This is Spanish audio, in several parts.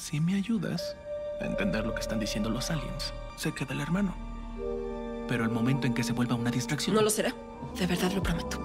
Si me ayudas a entender lo que están diciendo los aliens, se queda el hermano. Pero el momento en que se vuelva una distracción... No lo será. De verdad lo prometo.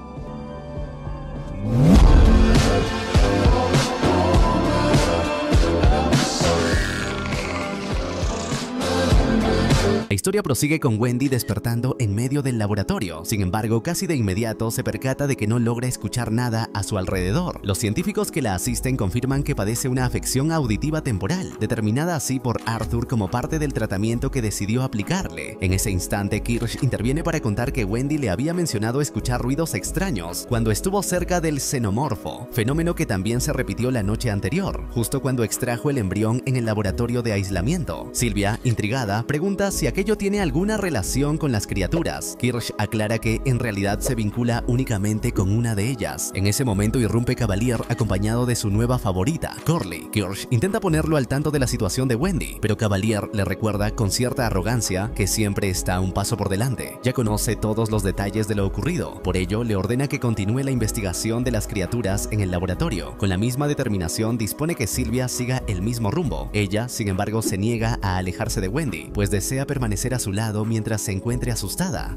La historia prosigue con Wendy despertando en medio del laboratorio. Sin embargo, casi de inmediato se percata de que no logra escuchar nada a su alrededor. Los científicos que la asisten confirman que padece una afección auditiva temporal, determinada así por Arthur como parte del tratamiento que decidió aplicarle. En ese instante, Kirsch interviene para contar que Wendy le había mencionado escuchar ruidos extraños cuando estuvo cerca del xenomorfo, fenómeno que también se repitió la noche anterior, justo cuando extrajo el embrión en el laboratorio de aislamiento. Sylvia, intrigada, pregunta si aquello tiene alguna relación con las criaturas. Kirsch aclara que en realidad se vincula únicamente con una de ellas. En ese momento irrumpe Cavalier acompañado de su nueva favorita, Curly. Kirsch intenta ponerlo al tanto de la situación de Wendy, pero Cavalier le recuerda con cierta arrogancia que siempre está un paso por delante. Ya conoce todos los detalles de lo ocurrido, por ello le ordena que continúe la investigación de las criaturas en el laboratorio. Con la misma determinación dispone que Sylvia siga el mismo rumbo. Ella, sin embargo, se niega a alejarse de Wendy, pues desea permanecer a su lado mientras se encuentre asustada.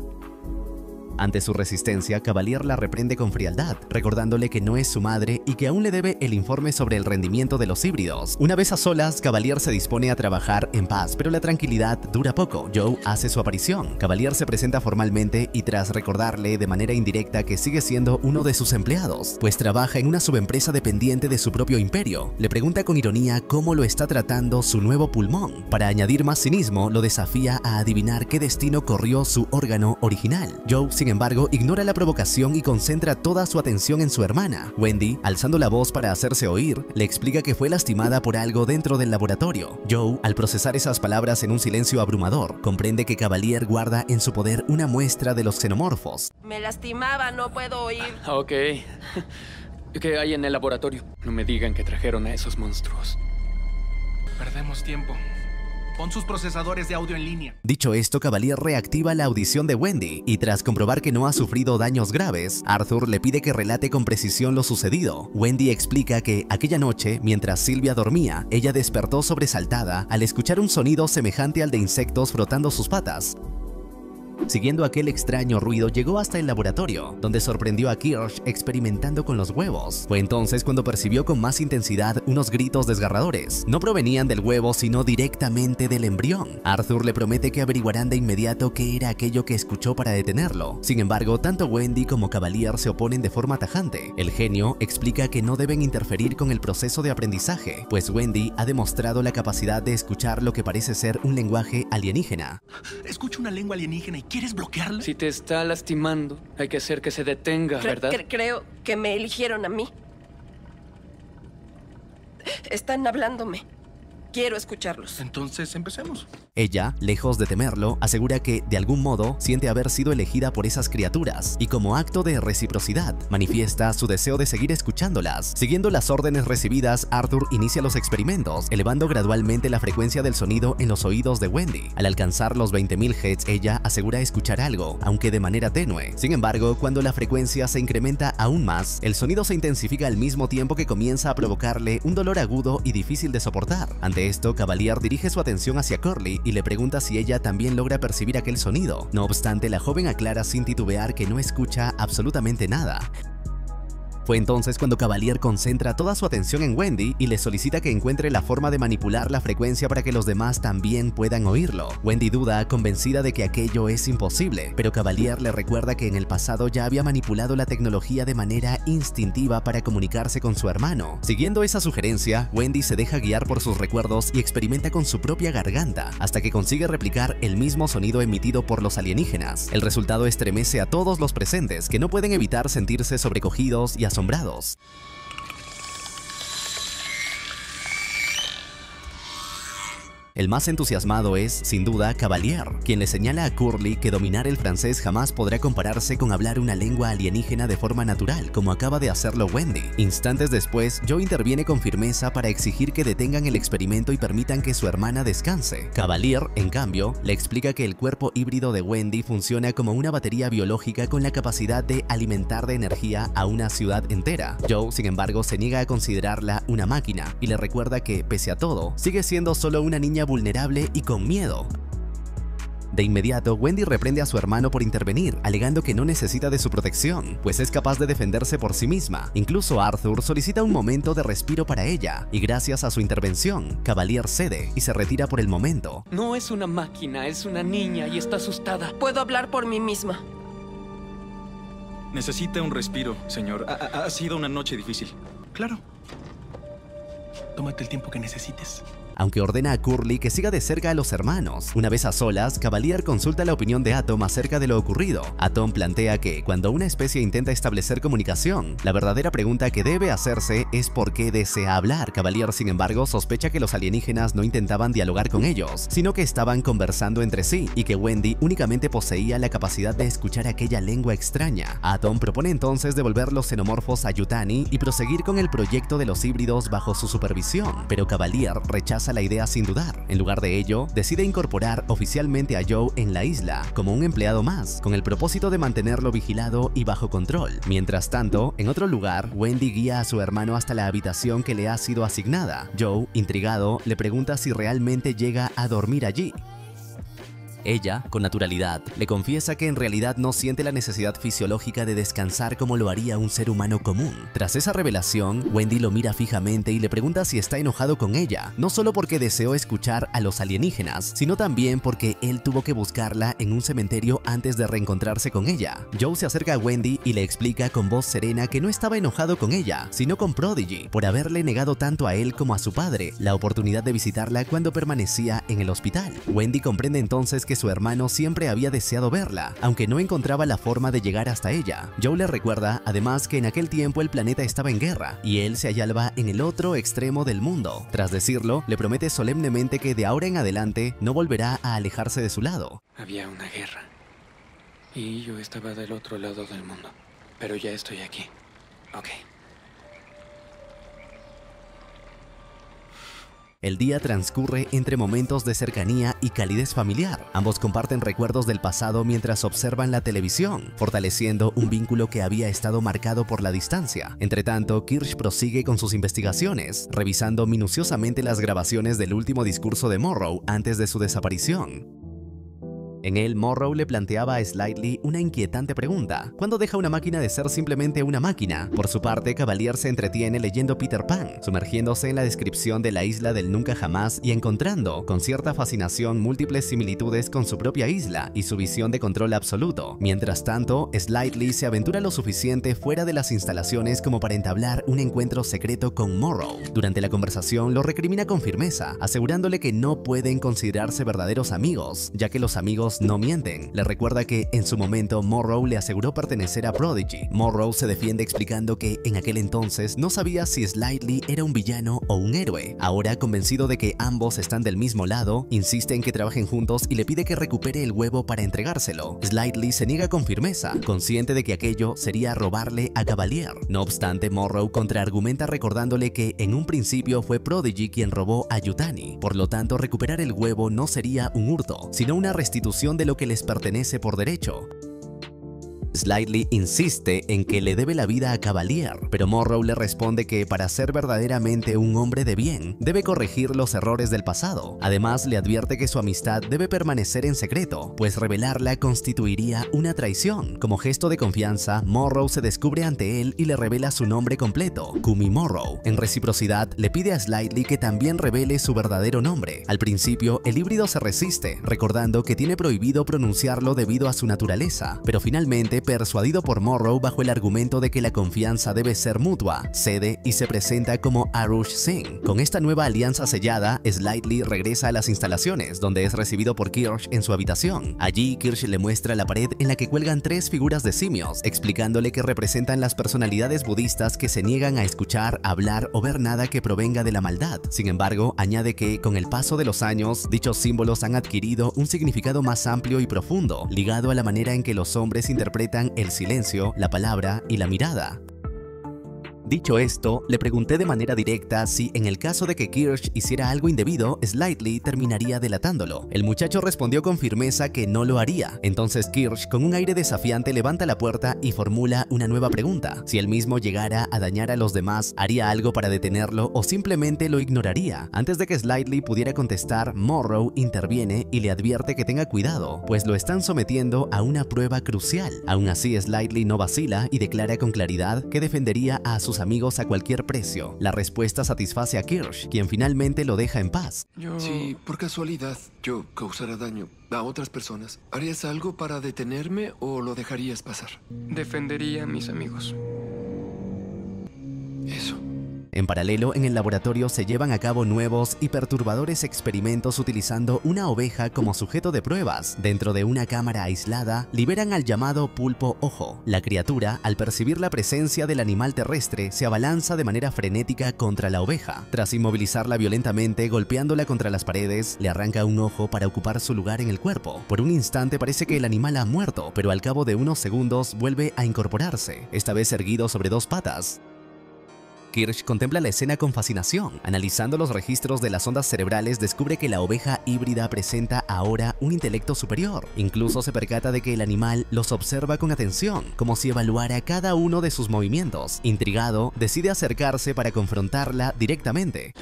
Ante su resistencia, Cavalier la reprende con frialdad, recordándole que no es su madre y que aún le debe el informe sobre el rendimiento de los híbridos. Una vez a solas, Cavalier se dispone a trabajar en paz, pero la tranquilidad dura poco. Joe hace su aparición. Cavalier se presenta formalmente y tras recordarle de manera indirecta que sigue siendo uno de sus empleados, pues trabaja en una subempresa dependiente de su propio imperio, le pregunta con ironía cómo lo está tratando su nuevo pulmón. Para añadir más cinismo, lo desafía a adivinar qué destino corrió su órgano original. Joe, sin embargo, ignora la provocación y concentra toda su atención en su hermana. Wendy, alzando la voz para hacerse oír, le explica que fue lastimada por algo dentro del laboratorio. Joe, al procesar esas palabras en un silencio abrumador, comprende que Cavalier guarda en su poder una muestra de los xenomorfos. Me lastimaba, no puedo oír. Ok. ¿Qué hay en el laboratorio? No me digan que trajeron a esos monstruos. Perdemos tiempo. Pon sus procesadores de audio en línea. Dicho esto, Cavalier reactiva la audición de Wendy y tras comprobar que no ha sufrido daños graves, Arthur le pide que relate con precisión lo sucedido. Wendy explica que aquella noche, mientras Sylvia dormía, ella despertó sobresaltada al escuchar un sonido semejante al de insectos frotando sus patas. Siguiendo aquel extraño ruido, llegó hasta el laboratorio, donde sorprendió a Kirsch experimentando con los huevos. Fue entonces cuando percibió con más intensidad unos gritos desgarradores. No provenían del huevo, sino directamente del embrión. Arthur le promete que averiguarán de inmediato qué era aquello que escuchó para detenerlo. Sin embargo, tanto Wendy como Cavalier se oponen de forma tajante. El genio explica que no deben interferir con el proceso de aprendizaje, pues Wendy ha demostrado la capacidad de escuchar lo que parece ser un lenguaje alienígena. Escucho una lengua alienígena y ¿quieres bloquearla? Si te está lastimando, hay que hacer que se detenga, ¿verdad? Creo que me eligieron a mí. Están hablándome. Quiero escucharlos. Entonces empecemos. Ella, lejos de temerlo, asegura que, de algún modo, siente haber sido elegida por esas criaturas y como acto de reciprocidad, manifiesta su deseo de seguir escuchándolas. Siguiendo las órdenes recibidas, Arthur inicia los experimentos, elevando gradualmente la frecuencia del sonido en los oídos de Wendy. Al alcanzar los 20.000 Hz, ella asegura escuchar algo, aunque de manera tenue. Sin embargo, cuando la frecuencia se incrementa aún más, el sonido se intensifica al mismo tiempo que comienza a provocarle un dolor agudo y difícil de soportar. Ante esto, Cavalier dirige su atención hacia Curly y le pregunta si ella también logra percibir aquel sonido. No obstante, la joven aclara sin titubear que no escucha absolutamente nada. Fue entonces cuando Cavalier concentra toda su atención en Wendy y le solicita que encuentre la forma de manipular la frecuencia para que los demás también puedan oírlo. Wendy duda, convencida de que aquello es imposible, pero Cavalier le recuerda que en el pasado ya había manipulado la tecnología de manera instintiva para comunicarse con su hermano. Siguiendo esa sugerencia, Wendy se deja guiar por sus recuerdos y experimenta con su propia garganta, hasta que consigue replicar el mismo sonido emitido por los alienígenas. El resultado estremece a todos los presentes, que no pueden evitar sentirse sobrecogidos y asombrados. El más entusiasmado es, sin duda, Cavalier, quien le señala a Curly que dominar el francés jamás podrá compararse con hablar una lengua alienígena de forma natural, como acaba de hacerlo Wendy. Instantes después, Joe interviene con firmeza para exigir que detengan el experimento y permitan que su hermana descanse. Cavalier, en cambio, le explica que el cuerpo híbrido de Wendy funciona como una batería biológica con la capacidad de alimentar de energía a una ciudad entera. Joe, sin embargo, se niega a considerarla una máquina y le recuerda que, pese a todo, sigue siendo solo una niña vulnerable y con miedo. De inmediato, Wendy reprende a su hermano por intervenir, alegando que no necesita de su protección, pues es capaz de defenderse por sí misma. Incluso Arthur solicita un momento de respiro para ella, y gracias a su intervención, Cavalier cede y se retira por el momento. No es una máquina, es una niña y está asustada. Puedo hablar por mí misma. Necesita un respiro, señor. Ha sido una noche difícil. Claro. Tómate el tiempo que necesites. Aunque ordena a Curly que siga de cerca a los hermanos. Una vez a solas, Cavalier consulta la opinión de Atom acerca de lo ocurrido. Atom plantea que, cuando una especie intenta establecer comunicación, la verdadera pregunta que debe hacerse es por qué desea hablar. Cavalier, sin embargo, sospecha que los alienígenas no intentaban dialogar con ellos, sino que estaban conversando entre sí, y que Wendy únicamente poseía la capacidad de escuchar aquella lengua extraña. Atom propone entonces devolver los xenomorfos a Yutani y proseguir con el proyecto de los híbridos bajo su supervisión, pero Cavalier rechaza la idea sin dudar. En lugar de ello, decide incorporar oficialmente a Joe en la isla como un empleado más, con el propósito de mantenerlo vigilado y bajo control. Mientras tanto, en otro lugar, Wendy guía a su hermano hasta la habitación que le ha sido asignada. Joe, intrigado, le pregunta si realmente llega a dormir allí. Ella, con naturalidad, le confiesa que en realidad no siente la necesidad fisiológica de descansar como lo haría un ser humano común. Tras esa revelación, Wendy lo mira fijamente y le pregunta si está enojado con ella, no solo porque deseó escuchar a los alienígenas, sino también porque él tuvo que buscarla en un cementerio antes de reencontrarse con ella. Joe se acerca a Wendy y le explica con voz serena que no estaba enojado con ella, sino con Prodigy, por haberle negado tanto a él como a su padre la oportunidad de visitarla cuando permanecía en el hospital. Wendy comprende entonces que su hermano siempre había deseado verla, aunque no encontraba la forma de llegar hasta ella. Joe le recuerda, además, que en aquel tiempo el planeta estaba en guerra y él se hallaba en el otro extremo del mundo. Tras decirlo, le promete solemnemente que de ahora en adelante no volverá a alejarse de su lado. Había una guerra y yo estaba del otro lado del mundo, pero ya estoy aquí. Ok. El día transcurre entre momentos de cercanía y calidez familiar. Ambos comparten recuerdos del pasado mientras observan la televisión, fortaleciendo un vínculo que había estado marcado por la distancia. Entretanto, Kirsch prosigue con sus investigaciones, revisando minuciosamente las grabaciones del último discurso de Morrow antes de su desaparición. En él, Morrow le planteaba a Slightly una inquietante pregunta: ¿cuándo deja una máquina de ser simplemente una máquina? Por su parte, Cavalier se entretiene leyendo Peter Pan, sumergiéndose en la descripción de la isla del nunca jamás y encontrando, con cierta fascinación, múltiples similitudes con su propia isla y su visión de control absoluto. Mientras tanto, Slightly se aventura lo suficiente fuera de las instalaciones como para entablar un encuentro secreto con Morrow. Durante la conversación, lo recrimina con firmeza, asegurándole que no pueden considerarse verdaderos amigos, ya que los amigos no mienten. Le recuerda que en su momento Morrow le aseguró pertenecer a Prodigy. Morrow se defiende explicando que en aquel entonces no sabía si Slightly era un villano o un héroe. Ahora, convencido de que ambos están del mismo lado, insiste en que trabajen juntos y le pide que recupere el huevo para entregárselo. Slightly se niega con firmeza, consciente de que aquello sería robarle a Cavalier. No obstante, Morrow contraargumenta recordándole que en un principio fue Prodigy quien robó a Yutani. Por lo tanto, recuperar el huevo no sería un hurto, sino una restitución de lo que les pertenece por derecho. Slightly insiste en que le debe la vida a Cavalier, pero Morrow le responde que para ser verdaderamente un hombre de bien, debe corregir los errores del pasado. Además, le advierte que su amistad debe permanecer en secreto, pues revelarla constituiría una traición. Como gesto de confianza, Morrow se descubre ante él y le revela su nombre completo, Kumi Morrow. En reciprocidad, le pide a Slightly que también revele su verdadero nombre. Al principio, el híbrido se resiste, recordando que tiene prohibido pronunciarlo debido a su naturaleza, pero finalmente que, persuadido por Morrow bajo el argumento de que la confianza debe ser mutua, cede y se presenta como Arush Singh. Con esta nueva alianza sellada, Slightly regresa a las instalaciones, donde es recibido por Kirsch en su habitación. Allí, Kirsch le muestra la pared en la que cuelgan 3 figuras de simios, explicándole que representan las personalidades budistas que se niegan a escuchar, hablar o ver nada que provenga de la maldad. Sin embargo, añade que, con el paso de los años, dichos símbolos han adquirido un significado más amplio y profundo, ligado a la manera en que los hombres interpretan el silencio, la palabra y la mirada. Dicho esto, le pregunté de manera directa si, en el caso de que Kirsch hiciera algo indebido, Slightly terminaría delatándolo. El muchacho respondió con firmeza que no lo haría. Entonces Kirsch, con un aire desafiante, levanta la puerta y formula una nueva pregunta. Si él mismo llegara a dañar a los demás, ¿haría algo para detenerlo o simplemente lo ignoraría? Antes de que Slightly pudiera contestar, Morrow interviene y le advierte que tenga cuidado, pues lo están sometiendo a una prueba crucial. Aún así, Slightly no vacila y declara con claridad que defendería a sus amigos a cualquier precio. La respuesta satisface a Kirsch, quien finalmente lo deja en paz. Si por casualidad yo causara daño a otras personas, ¿harías algo para detenerme o lo dejarías pasar? Defendería a mis amigos. Eso. En paralelo, en el laboratorio se llevan a cabo nuevos y perturbadores experimentos utilizando una oveja como sujeto de pruebas. Dentro de una cámara aislada, liberan al llamado pulpo ojo. La criatura, al percibir la presencia del animal terrestre, se abalanza de manera frenética contra la oveja. Tras inmovilizarla violentamente, golpeándola contra las paredes, le arranca un ojo para ocupar su lugar en el cuerpo. Por un instante parece que el animal ha muerto, pero al cabo de unos segundos vuelve a incorporarse, esta vez erguido sobre 2 patas. Kirsch contempla la escena con fascinación. Analizando los registros de las ondas cerebrales, descubre que la oveja híbrida presenta ahora un intelecto superior. Incluso se percata de que el animal los observa con atención, como si evaluara cada uno de sus movimientos. Intrigado, decide acercarse para confrontarla directamente.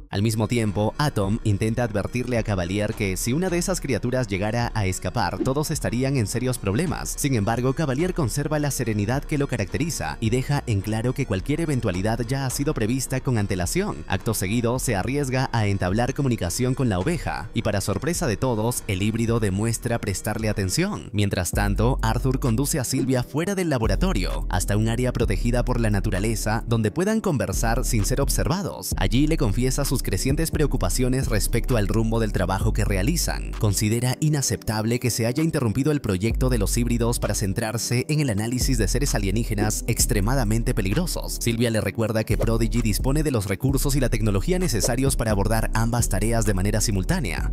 Al mismo tiempo, Atom intenta advertirle a Cavalier que si una de esas criaturas llegara a escapar, todos estarían en serios problemas. Sin embargo, Cavalier conserva la serenidad que lo caracteriza y deja en claro que cualquier eventualidad ya ha sido prevista con antelación. Acto seguido, se arriesga a entablar comunicación con la oveja y, para sorpresa de todos, el híbrido demuestra prestarle atención. Mientras tanto, Arthur conduce a Sylvia fuera del laboratorio, hasta un área protegida por la naturaleza donde puedan conversar sin ser observados. Allí le confiesa sus crecientes preocupaciones respecto al rumbo del trabajo que realizan. Considera inaceptable que se haya interrumpido el proyecto de los híbridos para centrarse en el análisis de seres alienígenas extremadamente peligrosos. Sylvia le recuerda que Prodigy dispone de los recursos y la tecnología necesarios para abordar ambas tareas de manera simultánea.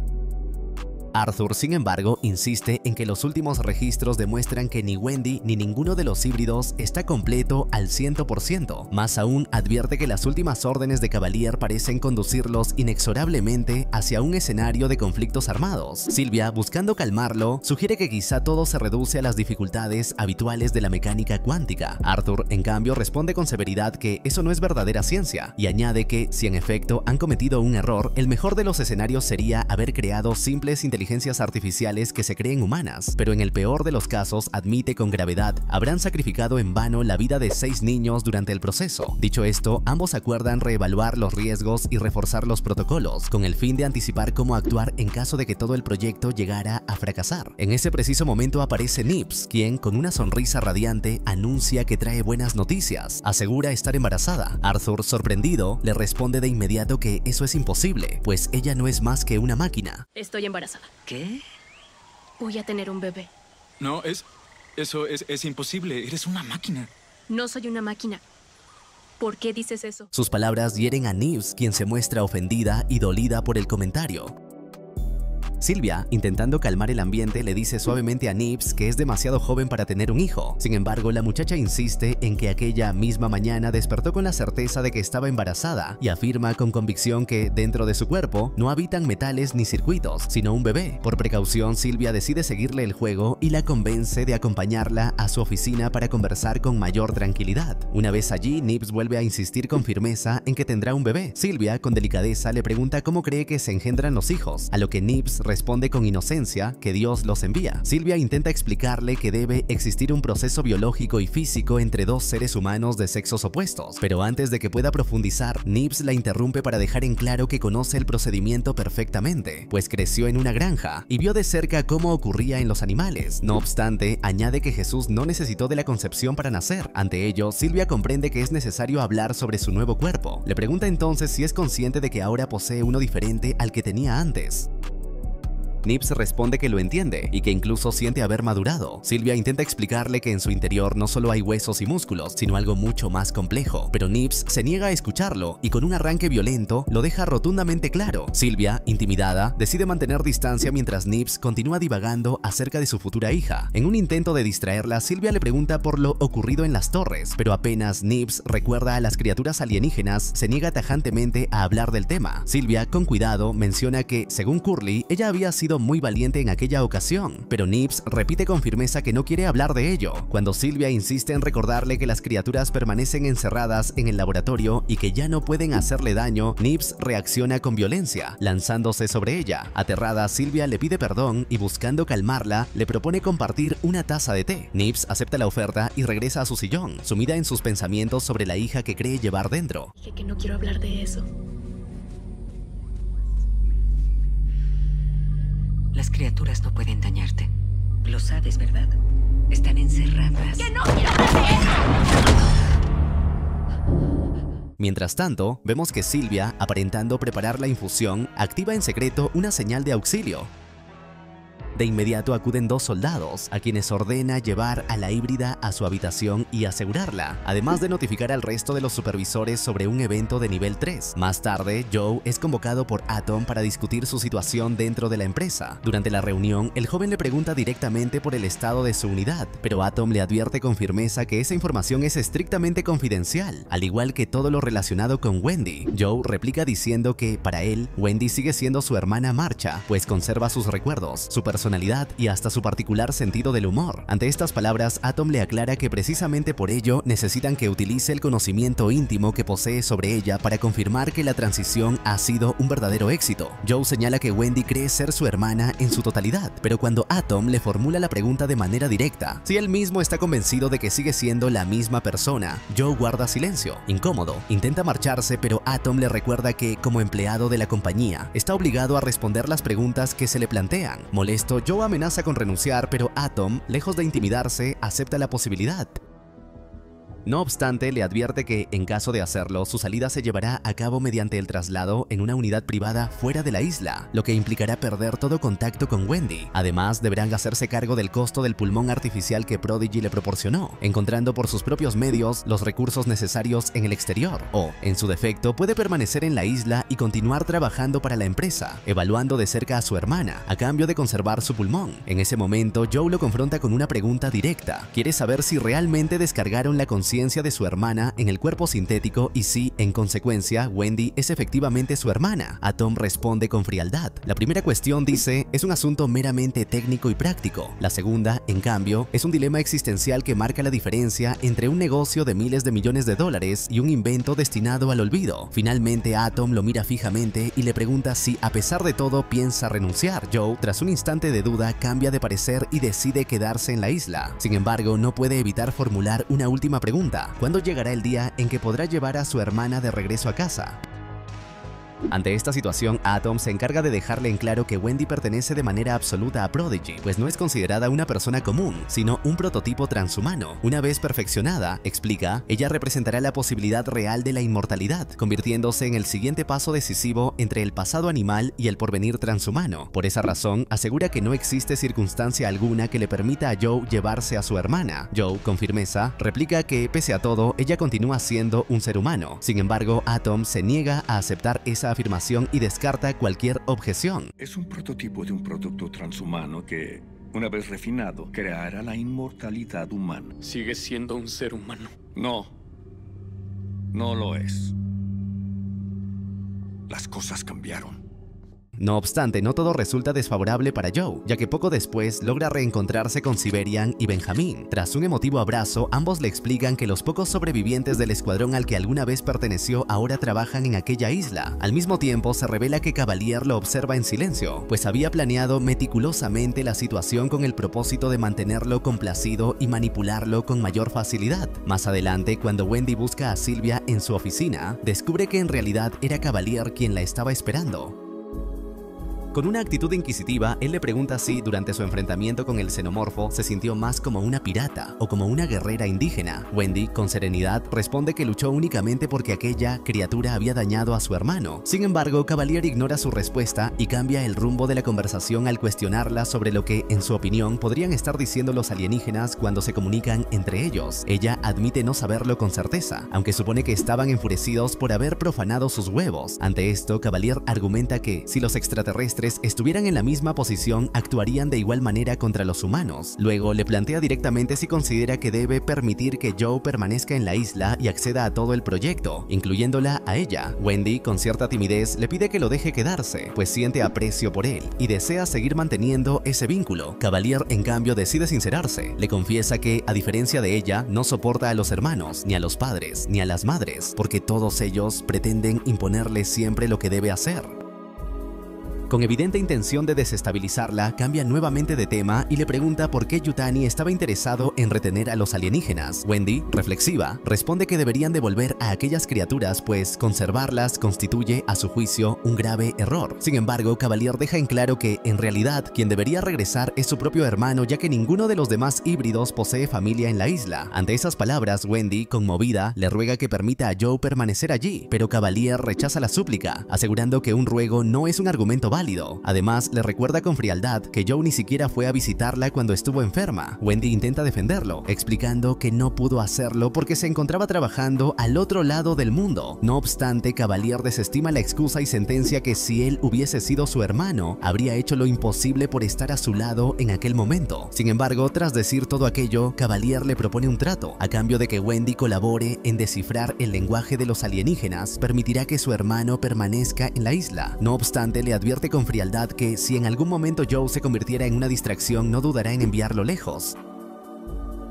Arthur, sin embargo, insiste en que los últimos registros demuestran que ni Wendy ni ninguno de los híbridos está completo al 100%. Más aún, advierte que las últimas órdenes de Cavalier parecen conducirlos inexorablemente hacia un escenario de conflictos armados. Sylvia, buscando calmarlo, sugiere que quizá todo se reduce a las dificultades habituales de la mecánica cuántica. Arthur, en cambio, responde con severidad que eso no es verdadera ciencia y añade que, si en efecto han cometido un error, el mejor de los escenarios sería haber creado simples inteligencias artificiales que se creen humanas, pero en el peor de los casos, admite con gravedad, habrán sacrificado en vano la vida de 6 niños durante el proceso. Dicho esto, ambos acuerdan reevaluar los riesgos y reforzar los protocolos, con el fin de anticipar cómo actuar en caso de que todo el proyecto llegara a fracasar. En ese preciso momento aparece Nips, quien, con una sonrisa radiante, anuncia que trae buenas noticias. Asegura estar embarazada. Arthur, sorprendido, le responde de inmediato que eso es imposible, pues ella no es más que una máquina. Estoy embarazada. ¿Qué? Voy a tener un bebé. No, eso es imposible. Eres una máquina. No soy una máquina. ¿Por qué dices eso? Sus palabras hieren a Nips, quien se muestra ofendida y dolida por el comentario. Sylvia, intentando calmar el ambiente, le dice suavemente a Nips que es demasiado joven para tener un hijo. Sin embargo, la muchacha insiste en que aquella misma mañana despertó con la certeza de que estaba embarazada y afirma con convicción que dentro de su cuerpo no habitan metales ni circuitos, sino un bebé. Por precaución, Sylvia decide seguirle el juego y la convence de acompañarla a su oficina para conversar con mayor tranquilidad. Una vez allí, Nips vuelve a insistir con firmeza en que tendrá un bebé. Sylvia, con delicadeza, le pregunta cómo cree que se engendran los hijos, a lo que Nips responde con inocencia que Dios los envía. Silvia intenta explicarle que debe existir un proceso biológico y físico entre dos seres humanos de sexos opuestos, pero antes de que pueda profundizar, Nibbs la interrumpe para dejar en claro que conoce el procedimiento perfectamente, pues creció en una granja y vio de cerca cómo ocurría en los animales. No obstante, añade que Jesús no necesitó de la concepción para nacer. Ante ello, Silvia comprende que es necesario hablar sobre su nuevo cuerpo. Le pregunta entonces si es consciente de que ahora posee uno diferente al que tenía antes. Nibbs responde que lo entiende y que incluso siente haber madurado. Silvia intenta explicarle que en su interior no solo hay huesos y músculos, sino algo mucho más complejo, pero Nibbs se niega a escucharlo y con un arranque violento lo deja rotundamente claro. Silvia, intimidada, decide mantener distancia mientras Nibbs continúa divagando acerca de su futura hija. En un intento de distraerla, Silvia le pregunta por lo ocurrido en las torres, pero apenas Nibbs recuerda a las criaturas alienígenas, se niega tajantemente a hablar del tema. Silvia, con cuidado, menciona que, según Curly, ella había sido muy valiente en aquella ocasión, pero Nibbs repite con firmeza que no quiere hablar de ello. Cuando Silvia insiste en recordarle que las criaturas permanecen encerradas en el laboratorio y que ya no pueden hacerle daño, Nibbs reacciona con violencia, lanzándose sobre ella. Aterrada, Silvia le pide perdón y buscando calmarla, le propone compartir una taza de té. Nibbs acepta la oferta y regresa a su sillón, sumida en sus pensamientos sobre la hija que cree llevar dentro. Dije que no quiero hablar de eso. Las criaturas no pueden dañarte. Lo sabes, ¿verdad? Están encerradas. ¡Que no quiero hablar de eso! Mientras tanto, vemos que Silvia, aparentando preparar la infusión, activa en secreto una señal de auxilio. De inmediato acuden dos soldados, a quienes ordena llevar a la híbrida a su habitación y asegurarla, además de notificar al resto de los supervisores sobre un evento de nivel 3. Más tarde, Joe es convocado por Atom para discutir su situación dentro de la empresa. Durante la reunión, el joven le pregunta directamente por el estado de su unidad, pero Atom le advierte con firmeza que esa información es estrictamente confidencial, al igual que todo lo relacionado con Wendy. Joe replica diciendo que, para él, Wendy sigue siendo su hermana Marcha, pues conserva sus recuerdos, su personalidad y hasta su particular sentido del humor. Ante estas palabras, Atom le aclara que precisamente por ello necesitan que utilice el conocimiento íntimo que posee sobre ella para confirmar que la transición ha sido un verdadero éxito. Joe señala que Wendy cree ser su hermana en su totalidad, pero cuando Atom le formula la pregunta de manera directa, si él mismo está convencido de que sigue siendo la misma persona, Joe guarda silencio. Incómodo, intenta marcharse, pero Atom le recuerda que, como empleado de la compañía, está obligado a responder las preguntas que se le plantean. Molesto, Joe amenaza con renunciar, pero Atom, lejos de intimidarse, acepta la posibilidad. No obstante, le advierte que, en caso de hacerlo, su salida se llevará a cabo mediante el traslado en una unidad privada fuera de la isla, lo que implicará perder todo contacto con Wendy. Además, deberán hacerse cargo del costo del pulmón artificial que Prodigy le proporcionó, encontrando por sus propios medios los recursos necesarios en el exterior, o, en su defecto, puede permanecer en la isla y continuar trabajando para la empresa, evaluando de cerca a su hermana, a cambio de conservar su pulmón. En ese momento, Joe lo confronta con una pregunta directa. Quiere saber si realmente descargaron la conciencia de su hermana en el cuerpo sintético y si, en consecuencia, Wendy es efectivamente su hermana. Atom responde con frialdad. La primera cuestión, dice, es un asunto meramente técnico y práctico. La segunda, en cambio, es un dilema existencial que marca la diferencia entre un negocio de miles de millones de dólares y un invento destinado al olvido. Finalmente, Atom lo mira fijamente y le pregunta si, a pesar de todo, piensa renunciar. Joe, tras un instante de duda, cambia de parecer y decide quedarse en la isla. Sin embargo, no puede evitar formular una última pregunta. ¿Cuándo llegará el día en que podrá llevar a su hermana de regreso a casa? Ante esta situación, Atom se encarga de dejarle en claro que Wendy pertenece de manera absoluta a Prodigy, pues no es considerada una persona común, sino un prototipo transhumano. Una vez perfeccionada, explica, ella representará la posibilidad real de la inmortalidad, convirtiéndose en el siguiente paso decisivo entre el pasado animal y el porvenir transhumano. Por esa razón, asegura que no existe circunstancia alguna que le permita a Joe llevarse a su hermana. Joe, con firmeza, replica que, pese a todo, ella continúa siendo un ser humano. Sin embargo, Atom se niega a aceptar esa afirmación y descarta cualquier objeción. Es un prototipo de un producto transhumano que, una vez refinado, creará la inmortalidad humana. Sigue siendo un ser humano. No. No lo es. Las cosas cambiaron. No obstante, no todo resulta desfavorable para Joe, ya que poco después logra reencontrarse con Siberian y Benjamin. Tras un emotivo abrazo, ambos le explican que los pocos sobrevivientes del escuadrón al que alguna vez perteneció ahora trabajan en aquella isla. Al mismo tiempo, se revela que Cavalier lo observa en silencio, pues había planeado meticulosamente la situación con el propósito de mantenerlo complacido y manipularlo con mayor facilidad. Más adelante, cuando Wendy busca a Sylvia en su oficina, descubre que en realidad era Cavalier quien la estaba esperando. Con una actitud inquisitiva, él le pregunta si, durante su enfrentamiento con el xenomorfo, se sintió más como una pirata o como una guerrera indígena. Wendy, con serenidad, responde que luchó únicamente porque aquella criatura había dañado a su hermano. Sin embargo, Cavalier ignora su respuesta y cambia el rumbo de la conversación al cuestionarla sobre lo que, en su opinión, podrían estar diciendo los alienígenas cuando se comunican entre ellos. Ella admite no saberlo con certeza, aunque supone que estaban enfurecidos por haber profanado sus huevos. Ante esto, Cavalier argumenta que, si los extraterrestres estuvieran en la misma posición, actuarían de igual manera contra los humanos. Luego le plantea directamente si considera que debe permitir que Joe permanezca en la isla y acceda a todo el proyecto, incluyéndola a ella. Wendy, con cierta timidez, le pide que lo deje quedarse, pues siente aprecio por él y desea seguir manteniendo ese vínculo. Cavalier, en cambio, decide sincerarse. Le confiesa que, a diferencia de ella, no soporta a los hermanos, ni a los padres, ni a las madres, porque todos ellos pretenden imponerle siempre lo que debe hacer. Con evidente intención de desestabilizarla, cambia nuevamente de tema y le pregunta por qué Yutani estaba interesado en retener a los alienígenas. Wendy, reflexiva, responde que deberían devolver a aquellas criaturas, pues conservarlas constituye, a su juicio, un grave error. Sin embargo, Cavalier deja en claro que, en realidad, quien debería regresar es su propio hermano, ya que ninguno de los demás híbridos posee familia en la isla. Ante esas palabras, Wendy, conmovida, le ruega que permita a Joe permanecer allí, pero Cavalier rechaza la súplica, asegurando que un ruego no es un argumento válido. Además, le recuerda con frialdad que Joe ni siquiera fue a visitarla cuando estuvo enferma. Wendy intenta defenderlo, explicando que no pudo hacerlo porque se encontraba trabajando al otro lado del mundo. No obstante, Cavalier desestima la excusa y sentencia que si él hubiese sido su hermano, habría hecho lo imposible por estar a su lado en aquel momento. Sin embargo, tras decir todo aquello, Cavalier le propone un trato. A cambio de que Wendy colabore en descifrar el lenguaje de los alienígenas, permitirá que su hermano permanezca en la isla. No obstante, le advierte con frialdad que si en algún momento Joe se convirtiera en una distracción, no dudará en enviarlo lejos.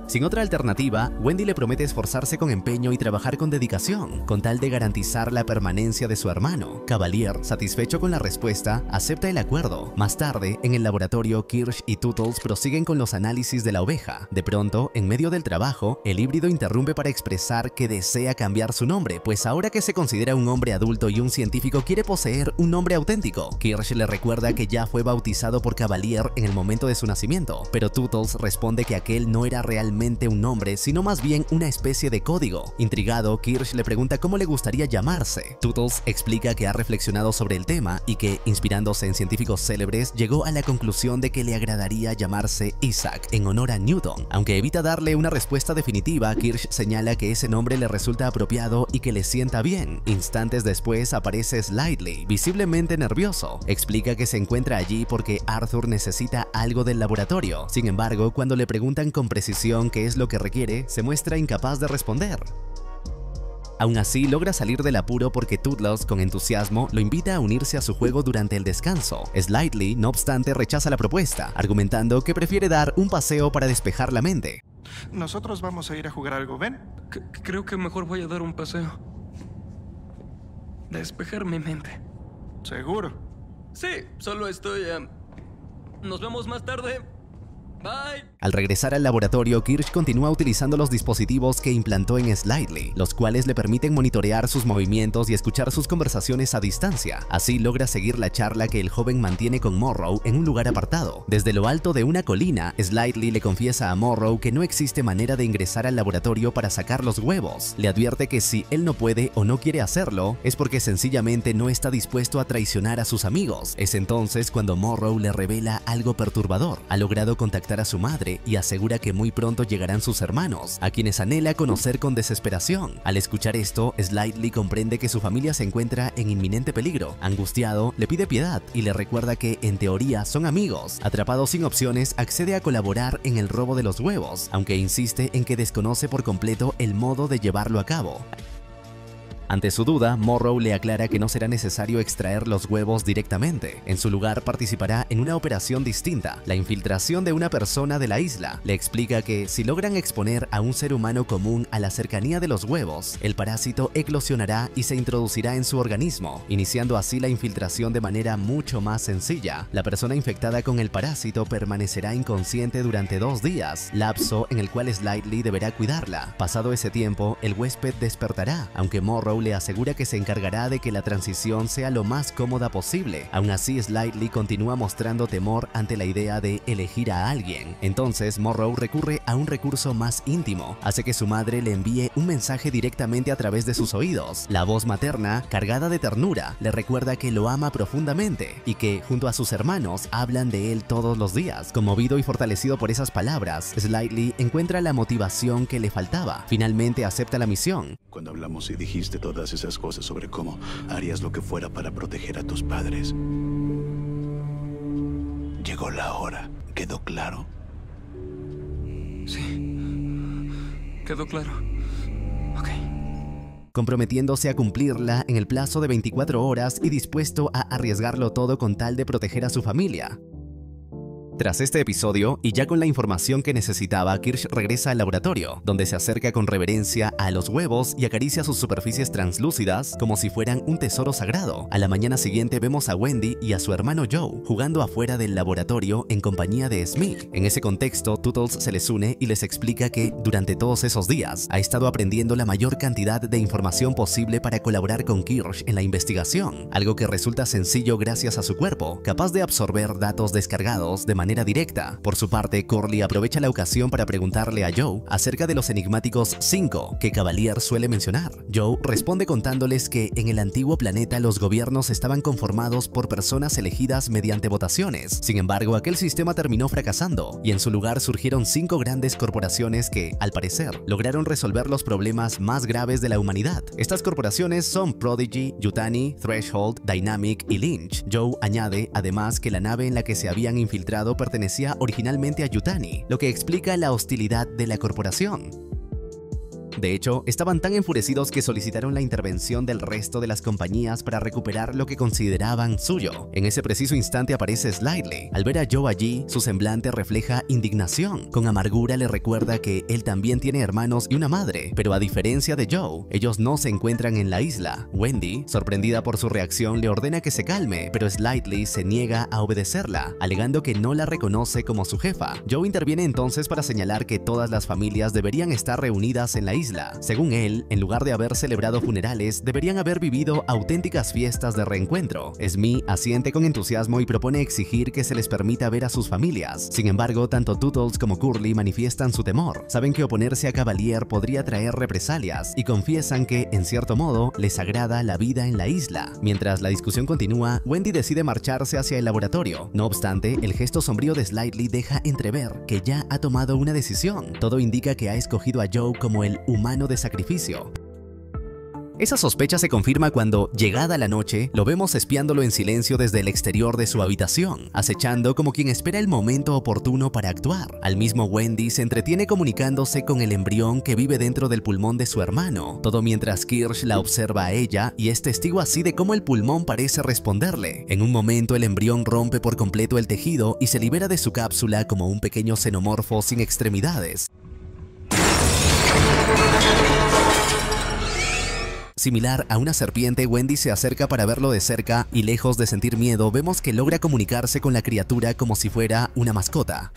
Sin otra alternativa, Wendy le promete esforzarse con empeño y trabajar con dedicación, con tal de garantizar la permanencia de su hermano. Cavalier, satisfecho con la respuesta, acepta el acuerdo. Más tarde, en el laboratorio, Kirsch y Tootles prosiguen con los análisis de la oveja. De pronto, en medio del trabajo, el híbrido interrumpe para expresar que desea cambiar su nombre, pues ahora que se considera un hombre adulto y un científico, quiere poseer un nombre auténtico. Kirsch le recuerda que ya fue bautizado por Cavalier en el momento de su nacimiento, pero Tootles responde que aquel no era realmente un nombre, sino más bien una especie de código. Intrigado, Kirsch le pregunta cómo le gustaría llamarse. Tootles explica que ha reflexionado sobre el tema y que, inspirándose en científicos célebres, llegó a la conclusión de que le agradaría llamarse Isaac, en honor a Newton. Aunque evita darle una respuesta definitiva, Kirsch señala que ese nombre le resulta apropiado y que le sienta bien. Instantes después aparece Slightly, visiblemente nervioso. Explica que se encuentra allí porque Arthur necesita algo del laboratorio. Sin embargo, cuando le preguntan con precisión qué es lo que requiere, se muestra incapaz de responder. Aún así, logra salir del apuro porque Tootles, con entusiasmo, lo invita a unirse a su juego durante el descanso. Slightly, no obstante, rechaza la propuesta, argumentando que prefiere dar un paseo para despejar la mente. Nosotros vamos a ir a jugar algo, ¿ven? Creo que mejor voy a dar un paseo. Despejar mi mente. ¿Seguro? Sí, solo estoy... Nos vemos más tarde. Bye. Al regresar al laboratorio, Kirsch continúa utilizando los dispositivos que implantó en Slightly, los cuales le permiten monitorear sus movimientos y escuchar sus conversaciones a distancia. Así logra seguir la charla que el joven mantiene con Morrow en un lugar apartado. Desde lo alto de una colina, Slightly le confiesa a Morrow que no existe manera de ingresar al laboratorio para sacar los huevos. Le advierte que si él no puede o no quiere hacerlo, es porque sencillamente no está dispuesto a traicionar a sus amigos. Es entonces cuando Morrow le revela algo perturbador. Ha logrado contactar a su madre y asegura que muy pronto llegarán sus hermanos, a quienes anhela conocer con desesperación. Al escuchar esto, Slightly comprende que su familia se encuentra en inminente peligro. Angustiado, le pide piedad y le recuerda que, en teoría, son amigos. Atrapado sin opciones, accede a colaborar en el robo de los huevos, aunque insiste en que desconoce por completo el modo de llevarlo a cabo. Ante su duda, Morrow le aclara que no será necesario extraer los huevos directamente. En su lugar participará en una operación distinta, la infiltración de una persona de la isla. Le explica que si logran exponer a un ser humano común a la cercanía de los huevos, el parásito eclosionará y se introducirá en su organismo, iniciando así la infiltración de manera mucho más sencilla. La persona infectada con el parásito permanecerá inconsciente durante 2 días, lapso en el cual Slightly deberá cuidarla. Pasado ese tiempo, el huésped despertará, aunque Morrow le asegura que se encargará de que la transición sea lo más cómoda posible. Aún así, Slightly continúa mostrando temor ante la idea de elegir a alguien. Entonces, Morrow recurre a un recurso más íntimo. Hace que su madre le envíe un mensaje directamente a través de sus oídos. La voz materna, cargada de ternura, le recuerda que lo ama profundamente y que, junto a sus hermanos, hablan de él todos los días. Conmovido y fortalecido por esas palabras, Slightly encuentra la motivación que le faltaba. Finalmente acepta la misión. Cuando hablamos y dijiste todas esas cosas sobre cómo harías lo que fuera para proteger a tus padres, llegó la hora. ¿Quedó claro? Sí. Quedó claro. Ok. Comprometiéndose a cumplirla en el plazo de 24 horas y dispuesto a arriesgarlo todo con tal de proteger a su familia. Tras este episodio, y ya con la información que necesitaba, Kirsch regresa al laboratorio, donde se acerca con reverencia a los huevos y acaricia sus superficies translúcidas como si fueran un tesoro sagrado. A la mañana siguiente vemos a Wendy y a su hermano Joe jugando afuera del laboratorio en compañía de Smee. En ese contexto, Tootles se les une y les explica que durante todos esos días ha estado aprendiendo la mayor cantidad de información posible para colaborar con Kirsch en la investigación, algo que resulta sencillo gracias a su cuerpo, capaz de absorber datos descargados de manera directa. Por su parte, Curly aprovecha la ocasión para preguntarle a Joe acerca de los enigmáticos 5 que Cavalier suele mencionar. Joe responde contándoles que en el antiguo planeta los gobiernos estaban conformados por personas elegidas mediante votaciones. Sin embargo, aquel sistema terminó fracasando y en su lugar surgieron 5 grandes corporaciones que, al parecer, lograron resolver los problemas más graves de la humanidad. Estas corporaciones son Prodigy, Yutani, Threshold, Dynamic y Lynch. Joe añade además que la nave en la que se habían infiltrado pertenecía originalmente a Yutani, lo que explica la hostilidad de la corporación. De hecho, estaban tan enfurecidos que solicitaron la intervención del resto de las compañías para recuperar lo que consideraban suyo. En ese preciso instante aparece Slightly. Al ver a Joe allí, su semblante refleja indignación. Con amargura le recuerda que él también tiene hermanos y una madre, pero a diferencia de Joe, ellos no se encuentran en la isla. Wendy, sorprendida por su reacción, le ordena que se calme, pero Slightly se niega a obedecerla, alegando que no la reconoce como su jefa. Joe interviene entonces para señalar que todas las familias deberían estar reunidas en la isla. Según él, en lugar de haber celebrado funerales, deberían haber vivido auténticas fiestas de reencuentro. Smee asiente con entusiasmo y propone exigir que se les permita ver a sus familias. Sin embargo, tanto Tootles como Curly manifiestan su temor. Saben que oponerse a Cavalier podría traer represalias y confiesan que, en cierto modo, les agrada la vida en la isla. Mientras la discusión continúa, Wendy decide marcharse hacia el laboratorio. No obstante, el gesto sombrío de Slightly deja entrever que ya ha tomado una decisión. Todo indica que ha escogido a Joe como el humano de sacrificio. Esa sospecha se confirma cuando, llegada la noche, lo vemos espiándolo en silencio desde el exterior de su habitación, acechando como quien espera el momento oportuno para actuar. Al mismo Wendy se entretiene comunicándose con el embrión que vive dentro del pulmón de su hermano, todo mientras Kirsch la observa a ella y es testigo así de cómo el pulmón parece responderle. En un momento el embrión rompe por completo el tejido y se libera de su cápsula como un pequeño xenomorfo sin extremidades. Similar a una serpiente, Wendy se acerca para verlo de cerca y lejos de sentir miedo, vemos que logra comunicarse con la criatura como si fuera una mascota.